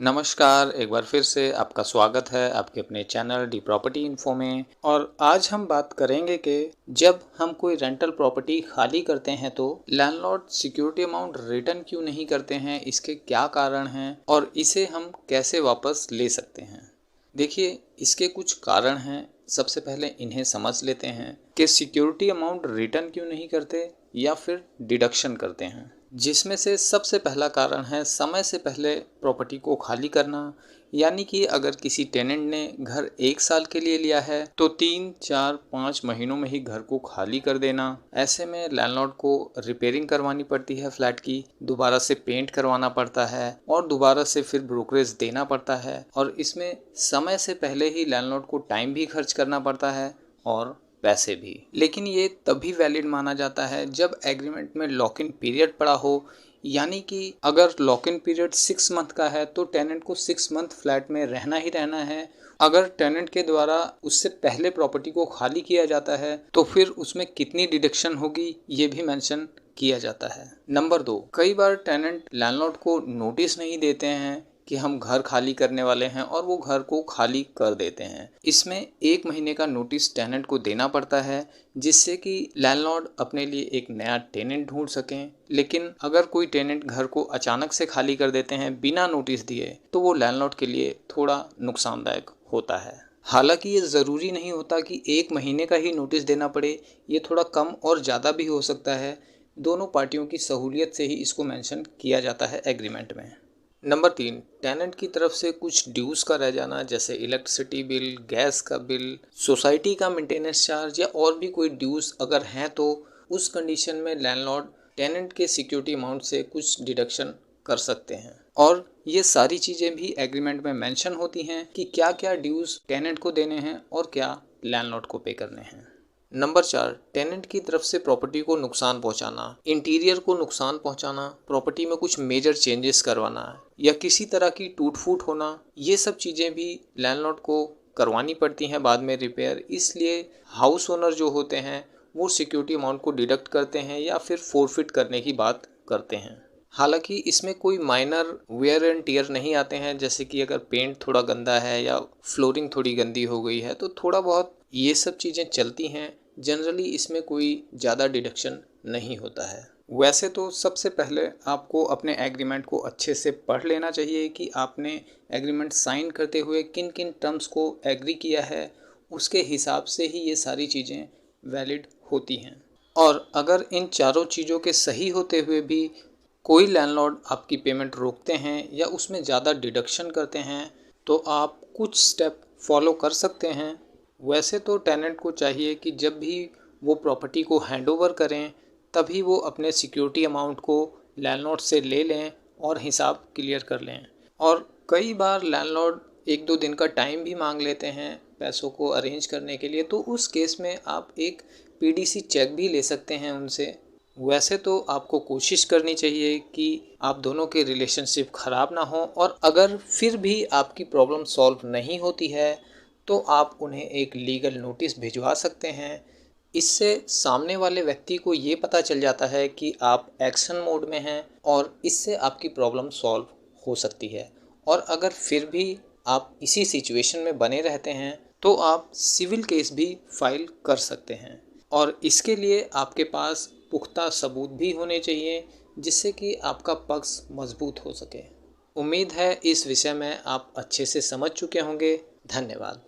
नमस्कार, एक बार फिर से आपका स्वागत है आपके अपने चैनल डी प्रॉपर्टी इन्फो में। और आज हम बात करेंगे कि जब हम कोई रेंटल प्रॉपर्टी खाली करते हैं तो लैंडलॉर्ड सिक्योरिटी अमाउंट रिटर्न क्यों नहीं करते हैं, इसके क्या कारण हैं और इसे हम कैसे वापस ले सकते हैं। देखिए, इसके कुछ कारण हैं। सबसे पहले इन्हें समझ लेते हैं कि सिक्योरिटी अमाउंट रिटर्न क्यों नहीं करते या फिर डिडक्शन करते हैं। जिसमें से सबसे पहला कारण है समय से पहले प्रॉपर्टी को खाली करना। यानी कि अगर किसी टेनेंट ने घर 1 साल के लिए लिया है तो 3, 4, 5 महीनों में ही घर को खाली कर देना। ऐसे में लैंडलॉर्ड को रिपेयरिंग करवानी पड़ती है, फ्लैट की दोबारा से पेंट करवाना पड़ता है और दोबारा से फिर ब्रोकरेज देना पड़ता है। और इसमें समय से पहले ही लैंडलॉर्ड को टाइम भी खर्च करना पड़ता है और पैसे भी। लेकिन ये तभी वैलिड माना जाता है जब एग्रीमेंट में लॉक इन पीरियड पड़ा हो। यानी कि अगर लॉक इन पीरियड 6 मंथ का है तो टेनेंट को 6 मंथ फ्लैट में रहना ही रहना है। अगर टेनेंट के द्वारा उससे पहले प्रॉपर्टी को खाली किया जाता है तो फिर उसमें कितनी डिडक्शन होगी ये भी मेंशन किया जाता है। नंबर 2, कई बार टेनेंट लैंडलॉर्ड को नोटिस नहीं देते हैं कि हम घर खाली करने वाले हैं और वो घर को खाली कर देते हैं। इसमें 1 महीने का नोटिस टेनेंट को देना पड़ता है जिससे कि लैंडलॉर्ड अपने लिए एक नया टेनेंट ढूंढ सकें। लेकिन अगर कोई टेनेंट घर को अचानक से खाली कर देते हैं बिना नोटिस दिए तो वो लैंडलॉर्ड के लिए थोड़ा नुकसानदायक होता है। हालांकि ये ज़रूरी नहीं होता कि 1 महीने का ही नोटिस देना पड़े, ये थोड़ा कम और ज़्यादा भी हो सकता है। दोनों पार्टियों की सहूलियत से ही इसको मेंशन किया जाता है एग्रीमेंट में। नंबर 3, टेनेंट की तरफ से कुछ ड्यूज़ का रह जाना, जैसे इलेक्ट्रिसिटी बिल, गैस का बिल, सोसाइटी का मेंटेनेंस चार्ज या और भी कोई ड्यूज़ अगर हैं तो उस कंडीशन में लैंडलॉर्ड टेनेंट के सिक्योरिटी अमाउंट से कुछ डिडक्शन कर सकते हैं। और ये सारी चीज़ें भी एग्रीमेंट में मेंशन होती हैं कि क्या क्या ड्यूज़ टेनेंट को देने हैं और क्या लैंडलॉर्ड को पे करने हैं। नंबर 4, टेनेंट की तरफ से प्रॉपर्टी को नुकसान पहुंचाना, इंटीरियर को नुकसान पहुंचाना, प्रॉपर्टी में कुछ मेजर चेंजेस करवाना या किसी तरह की टूट फूट होना, ये सब चीज़ें भी लैंडलॉर्ड को करवानी पड़ती हैं बाद में रिपेयर। इसलिए हाउस ओनर जो होते हैं वो सिक्योरिटी अमाउंट को डिडक्ट करते हैं या फिर फोरफिट करने की बात करते हैं। हालांकि इसमें कोई माइनर वेयर एंड टियर नहीं आते हैं, जैसे कि अगर पेंट थोड़ा गंदा है या फ्लोरिंग थोड़ी गंदी हो गई है तो थोड़ा बहुत ये सब चीज़ें चलती हैं। जनरली इसमें कोई ज़्यादा डिडक्शन नहीं होता है। वैसे तो सबसे पहले आपको अपने एग्रीमेंट को अच्छे से पढ़ लेना चाहिए कि आपने एग्रीमेंट साइन करते हुए किन किन टर्म्स को एग्री किया है, उसके हिसाब से ही ये सारी चीज़ें वैलिड होती हैं। और अगर इन चारों चीज़ों के सही होते हुए भी कोई लैंडलॉर्ड आपकी पेमेंट रोकते हैं या उसमें ज़्यादा डिडक्शन करते हैं तो आप कुछ स्टेप फॉलो कर सकते हैं। वैसे तो टेनेंट को चाहिए कि जब भी वो प्रॉपर्टी को हैंडओवर करें तभी वो अपने सिक्योरिटी अमाउंट को लैंडलॉर्ड से ले लें और हिसाब क्लियर कर लें। और कई बार लैंडलॉर्ड 1-2 दिन का टाइम भी मांग लेते हैं पैसों को अरेंज करने के लिए, तो उस केस में आप एक पीडीसी चेक भी ले सकते हैं उनसे। वैसे तो आपको कोशिश करनी चाहिए कि आप दोनों के रिलेशनशिप ख़राब ना हो, और अगर फिर भी आपकी प्रॉब्लम सॉल्व नहीं होती है तो आप उन्हें एक लीगल नोटिस भिजवा सकते हैं। इससे सामने वाले व्यक्ति को ये पता चल जाता है कि आप एक्शन मोड में हैं और इससे आपकी प्रॉब्लम सॉल्व हो सकती है। और अगर फिर भी आप इसी सिचुएशन में बने रहते हैं तो आप सिविल केस भी फाइल कर सकते हैं। और इसके लिए आपके पास पुख्ता सबूत भी होने चाहिए जिससे कि आपका पक्ष मजबूत हो सके। उम्मीद है इस विषय में आप अच्छे से समझ चुके होंगे। धन्यवाद।